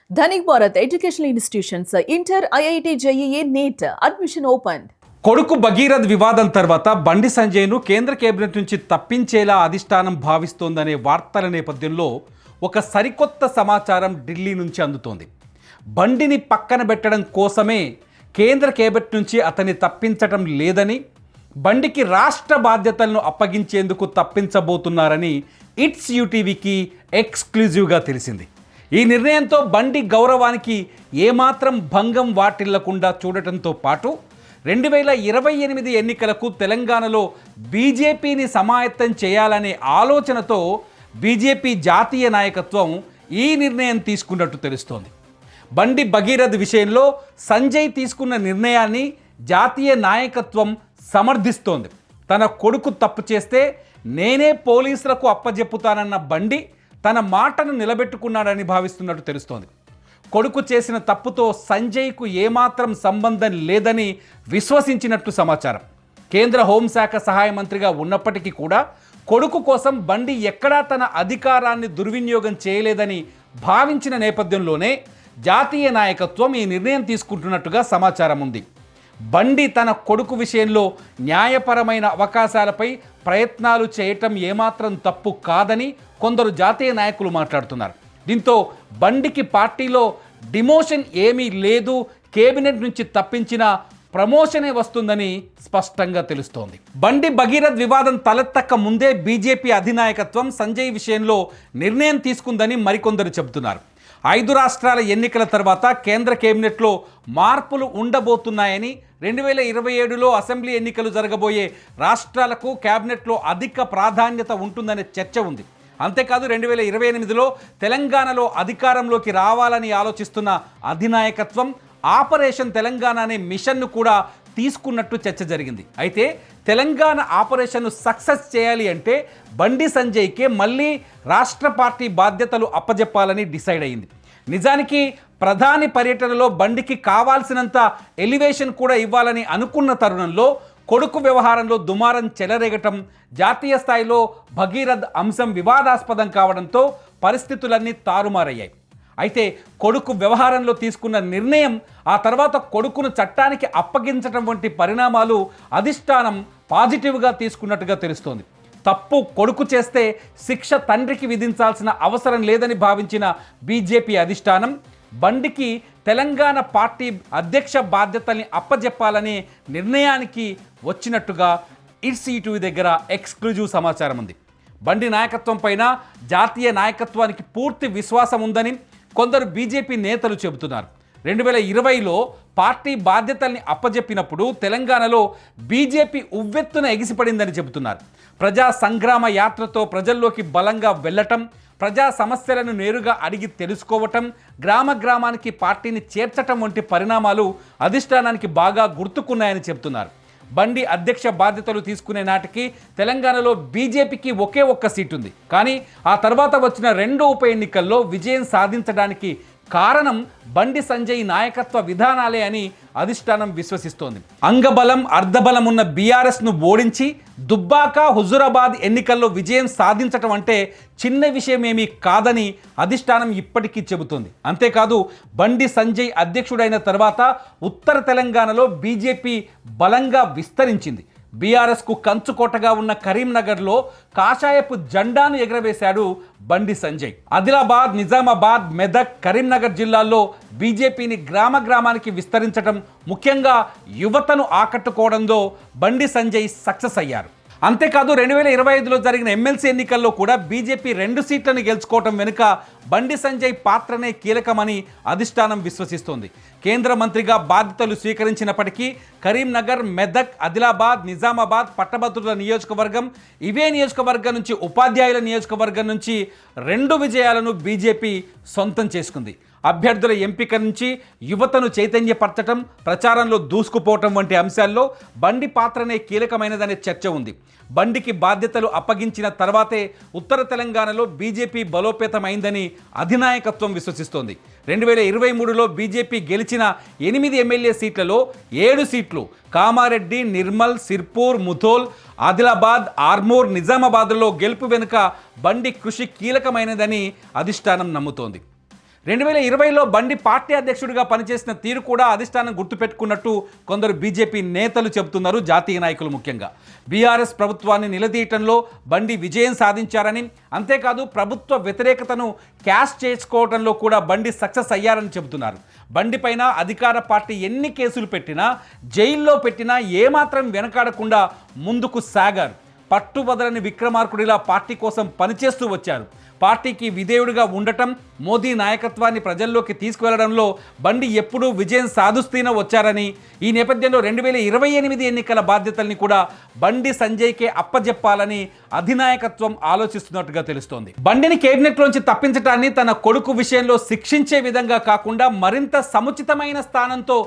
Dhanik Bharat educational institutions inter IIT JEE NEET admission open. కొడుకు భగీరథ్ వివాదం తర్వాత బండి సంజయ్ను కేంద్ర కేబినెట్ నుంచి తప్పించేలా అధిష్టానం భావిస్తోందనే వార్తల నేపథ్యంలో ఒక సరికొత్త సమాచారం ఢిల్లీ నుంచి అందుతోంది. బండిని పక్కన పెట్టడం కోసమే కేంద్ర కేబినెట్ నుంచి అతన్ని తప్పించటం లేదని, బండికి రాష్ట్ర బాధ్యతలను అప్పగించేందుకు తప్పించబోతున్నారని ఇట్స్ యూటీవీకి ఎక్స్క్లూజివ్గా తెలిసింది. ఈ నిర్ణయంతో బండి గౌరవానికి ఏమాత్రం భంగం వాటిల్లకుండా చూడటంతో పాటు 2028 ఎన్నికలకు తెలంగాణలో బీజేపీని సమాయత్తం చేయాలనే ఆలోచనతో బీజేపీ జాతీయ నాయకత్వం ఈ నిర్ణయం తీసుకున్నట్టు తెలుస్తోంది. బండి భగీరథ్ విషయంలో సంజయ్ తీసుకున్న నిర్ణయాన్ని జాతీయ నాయకత్వం సమర్థిస్తోంది. తన కొడుకు తప్పు చేస్తే నేనే పోలీసులకు అప్పజెప్పుతానన్న బండి తన మాటను నిలబెట్టుకున్నాడని భావిస్తున్నట్టు తెలుస్తోంది. కొడుకు చేసిన తప్పుతో సంజయ్కు ఏమాత్రం సంబంధం లేదని విశ్వసించినట్టు సమాచారం. కేంద్ర హోంశాఖ సహాయ మంత్రిగా ఉన్నప్పటికీ కూడా కొడుకు కోసం బండి ఎక్కడా తన అధికారాన్ని దుర్వినియోగం చేయలేదని భావించిన నేపథ్యంలోనే జాతీయ నాయకత్వం ఈ నిర్ణయం తీసుకుంటున్నట్టుగా సమాచారం ఉంది. బండి తన కొడుకు విషయంలో న్యాయపరమైన అవకాశాలపై ప్రయత్నాలు చేయటం ఏమాత్రం తప్పు కాదని కొందరు జాతీయ నాయకులు మాట్లాడుతున్నారు. దీంతో బండికి పార్టీలో డిమోషన్ ఏమీ లేదు, కేబినెట్ నుంచి తప్పించిన ప్రమోషనే వస్తుందని స్పష్టంగా తెలుస్తోంది. బండి భగీరథ్ వివాదం తలెత్తక ముందే బీజేపీ అధినాయకత్వం సంజయ్ విషయంలో నిర్ణయం తీసుకుందని మరికొందరు చెబుతున్నారు. 5 రాష్ట్రాల ఎన్నికల తర్వాత కేంద్ర కేబినెట్లో మార్పులు ఉండబోతున్నాయని, 2027లో అసెంబ్లీ ఎన్నికలు జరగబోయే రాష్ట్రాలకు కేబినెట్లో అధిక ప్రాధాన్యత ఉంటుందనే చర్చ ఉంది. అంతేకాదు 2028లో తెలంగాణలో అధికారంలోకి రావాలని ఆలోచిస్తున్న అధినాయకత్వం ఆపరేషన్ తెలంగాణ అనే మిషన్ను కూడా తీసుకున్నట్టు చర్చ జరిగింది. అయితే తెలంగాణ ఆపరేషన్ను సక్సెస్ చేయాలి అంటే బండి సంజయ్కే మళ్ళీ రాష్ట్ర పార్టీ బాధ్యతలు అప్పజెప్పాలని డిసైడ్ అయింది. నిజానికి ప్రధాని పర్యటనలో బండికి కావాల్సినంత ఎలివేషన్ కూడా ఇవ్వాలని అనుకున్న తరుణంలో కొడుకు వ్యవహారంలో దుమారం చెలరేగటం, జాతీయ స్థాయిలో భగీరథ్ అంశం వివాదాస్పదం కావడంతో పరిస్థితులన్నీ తారుమారయ్యాయి. అయితే కొడుకు వ్యవహారంలో తీసుకున్న నిర్ణయం, ఆ తర్వాత కొడుకును చట్టానికి అప్పగించడం వంటి పరిణామాలు అధిష్టానం పాజిటివ్గా తీసుకున్నట్టుగా తెలుస్తోంది. తప్పు కొడుకు చేస్తే శిక్ష తండ్రికి విధించాల్సిన అవసరం లేదని భావించిన బీజేపీ అధిష్టానం బండికి తెలంగాణ పార్టీ అధ్యక్ష బాధ్యతల్ని అప్పజెప్పాలనే నిర్ణయానికి వచ్చినట్టుగా ఇట్స్ టీవీ దగ్గర ఎక్స్క్లూజివ్ సమాచారం ఉంది. బండి నాయకత్వం పైన జాతీయ నాయకత్వానికి పూర్తి విశ్వాసం ఉందని కొందరు బీజేపీ నేతలు చెబుతున్నారు. 2020లో పార్టీ బాధ్యతల్ని అప్పజెప్పినప్పుడు తెలంగాణలో బీజేపీ ఉవ్వెత్తున ఎగిసిపడిందని చెబుతున్నారు. ప్రజా సంగ్రామ యాత్రతో ప్రజల్లోకి బలంగా వెళ్ళటం, ప్రజా సమస్యలను నేరుగా అడిగి తెలుసుకోవటం, గ్రామ గ్రామానికి పార్టీని చేర్చటం వంటి పరిణామాలు అధిష్టానానికి బాగా గుర్తుకున్నాయని చెబుతున్నారు. బండి అధ్యక్ష బాధ్యతలు తీసుకునే నాటికి తెలంగాణలో బీజేపీకి ఒకే ఒక్క సీటు ఉంది. కానీ ఆ తర్వాత వచ్చిన 2 ఉప ఎన్నికల్లో విజయం సాధించడానికి కారణం బండి సంజయ్ నాయకత్వ విధానాలే అని అధిష్టానం విశ్వసిస్తోంది. అంగబలం అర్ధబలం ఉన్న బీఆర్ఎస్ను ఓడించి దుబ్బాక, హుజురాబాద్ ఎన్నికల్లో విజయం సాధించటం అంటే చిన్న విషయమేమీ కాదని అధిష్టానం ఇప్పటికీ చెబుతోంది. అంతేకాదు బండి సంజయ్ అధ్యక్షుడైన తర్వాత ఉత్తర తెలంగాణలో బీజేపీ బలంగా విస్తరించింది. బీఆర్ఎస్కు కంచుకోటగా ఉన్న కరీంనగర్లో కాషాయపు జెండాను ఎగరవేశాడు బండి సంజయ్. ఆదిలాబాద్, నిజామాబాద్, మెదక్, కరీంనగర్ జిల్లాల్లో బీజేపీని గ్రామ గ్రామానికి విస్తరించడం, ముఖ్యంగా యువతను ఆకట్టుకోవడంలో బండి సంజయ్ సక్సెస్ అయ్యారు. అంతేకాదు 2025లో జరిగిన ఎమ్మెల్సీ ఎన్నికల్లో కూడా బీజేపీ 2 సీట్లను గెలుచుకోవటం వెనుక బండి సంజయ్ పాత్రనే కీలకమని అధిష్టానం విశ్వసిస్తోంది. కేంద్ర మంత్రిగా బాధ్యతలు స్వీకరించినప్పటికీ కరీంనగర్, మెదక్, ఆదిలాబాద్, నిజామాబాద్ పట్టభద్రుల నియోజకవర్గం, ఇవే నియోజకవర్గం నుంచి ఉపాధ్యాయుల నియోజకవర్గం నుంచి 2 విజయాలను బీజేపీ సొంతం చేసుకుంది. అభ్యర్థుల ఎంపిక నుంచి యువతను చైతన్యపరచడం, ప్రచారంలో దూసుకుపోవటం వంటి అంశాల్లో బండి పాత్రనే కీలకమైనదనే చర్చ ఉంది. బండికి బాధ్యతలు అప్పగించిన తర్వాతే ఉత్తర తెలంగాణలో బీజేపీ బలోపేతమైందని అధినాయకత్వం విశ్వసిస్తోంది. 2023లో బీజేపీ గెలిచిన 8 ఎమ్మెల్యే సీట్లలో 7 సీట్లు కామారెడ్డి, నిర్మల్, సిర్పూర్, ముథోల్, ఆదిలాబాద్, ఆర్మూర్, నిజామాబాద్లో గెలుపు వెనుక బండి కృషి కీలకమైనదని అధిష్టానం నమ్ముతోంది. 2020లో బండి పార్టీ అధ్యక్షుడిగా పనిచేసిన తీరు కూడా అధిష్టానం గుర్తుపెట్టుకున్నట్టు కొందరు బీజేపీ నేతలు చెబుతున్నారు, జాతీయ నాయకులు ముఖ్యంగా. బీఆర్ఎస్ ప్రభుత్వాన్ని నిలదీయటంలో బండి విజయం సాధించారని, అంతేకాదు ప్రభుత్వ వ్యతిరేకతను క్యాష్ చేసుకోవడంలో కూడా బండి సక్సెస్ అయ్యారని చెబుతున్నారు. బండి పైన అధికార పార్టీ ఎన్ని కేసులు పెట్టినా, జైల్లో పెట్టినా ఏమాత్రం వెనకాడకుండా ముందుకు సాగారు. పట్టుబదలని విక్రమార్కుడిలా పార్టీ కోసం పనిచేస్తూ వచ్చారు. పార్టీకి విధేయుడిగా ఉండటం, మోదీ నాయకత్వాన్ని ప్రజల్లోకి తీసుకువెళ్లడంలో బండి ఎప్పుడూ విజయం సాధిస్తూనే వచ్చారని, ఈ నేపథ్యంలో 2028 ఎన్నికల బాధ్యతల్ని కూడా బండి సంజయ్కే అప్పజెప్పాలని అధినాయకత్వం ఆలోచిస్తున్నట్టుగా తెలుస్తోంది. బండిని కేబినెట్లోంచి తప్పించడాన్ని తన కొడుకు విషయంలో శిక్షించే విధంగా కాకుండా మరింత సముచితమైన స్థానంతో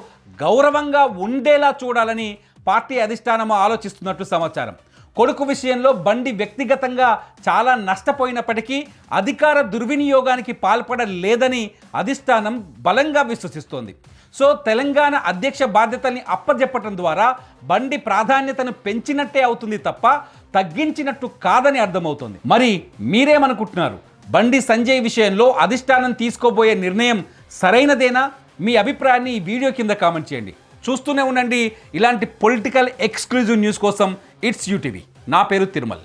గౌరవంగా ఉండేలా చూడాలని పార్టీ అధిష్టానం ఆలోచిస్తున్నట్టు సమాచారం. కొడుకు విషయంలో బండి వ్యక్తిగతంగా చాలా నష్టపోయినప్పటికీ అధికార దుర్వినియోగానికి పాల్పడలేదని అధిష్టానం బలంగా విశ్వసిస్తోంది. సో తెలంగాణ అధ్యక్ష బాధ్యతల్ని అప్పజెప్పటం ద్వారా బండి ప్రాధాన్యతను పెంచినట్టే అవుతుంది తప్ప తగ్గించినట్టు కాదని అర్థమవుతోంది. మరి మీరేమనుకుంటున్నారు? బండి సంజయ్ విషయంలో అధిష్టానం తీసుకోబోయే నిర్ణయం సరైనదేనా? మీ అభిప్రాయాన్ని ఈ వీడియో కింద కామెంట్ చేయండి. చూస్తూనే ఉండండి ఇలాంటి పొలిటికల్ ఎక్స్క్లూజివ్ న్యూస్ కోసం. It's UTV. నా పేరు తిరుమల్.